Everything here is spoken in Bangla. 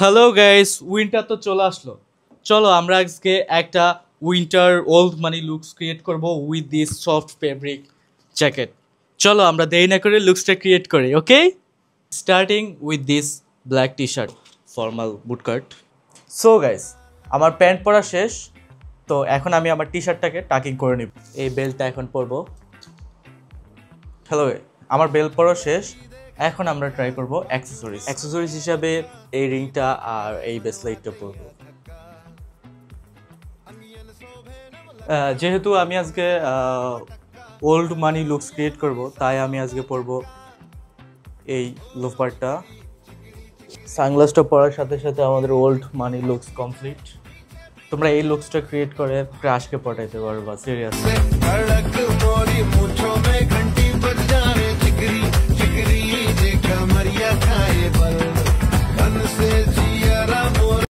হ্যালো গাইস, উইন্টার তো চলে আসলো। চলো আমরা আজকে একটা winter old money looks create করব with this soft fabric jacket. চলো আমরা দেরি না করে লুকসটা ক্রিয়েট করি, okay? Starting with this black T shirt, formal bootcut. So guys, আমার প্যান্ট পরা শেষ, তো এখন আমি আমার টি শার্টটাকে টাকিং করে নিব। এই বেল্টটা এখন পরবো। হ্যালো, আমার বেল্ট পরা শেষ। এখন আমরা ট্রাই করব অ্যাক্সেসরিজ হিসাবে এই রিংটা আর এই ব্রেসলেটটা পরব। যেহেতু আমি আজকে ওল্ড মানি লুকস ক্রিয়েট করব, তাই আমি আজকে পরব এই লোফারটা। সানগ্লাসটা পরার সাথে সাথে আমাদের ওল্ড মানি লুকস কমপ্লিট। তোমরা এই লুকসটা ক্রিয়েট করে ক্রাশকে পটাইতে পারবা, সিরিয়াসলি।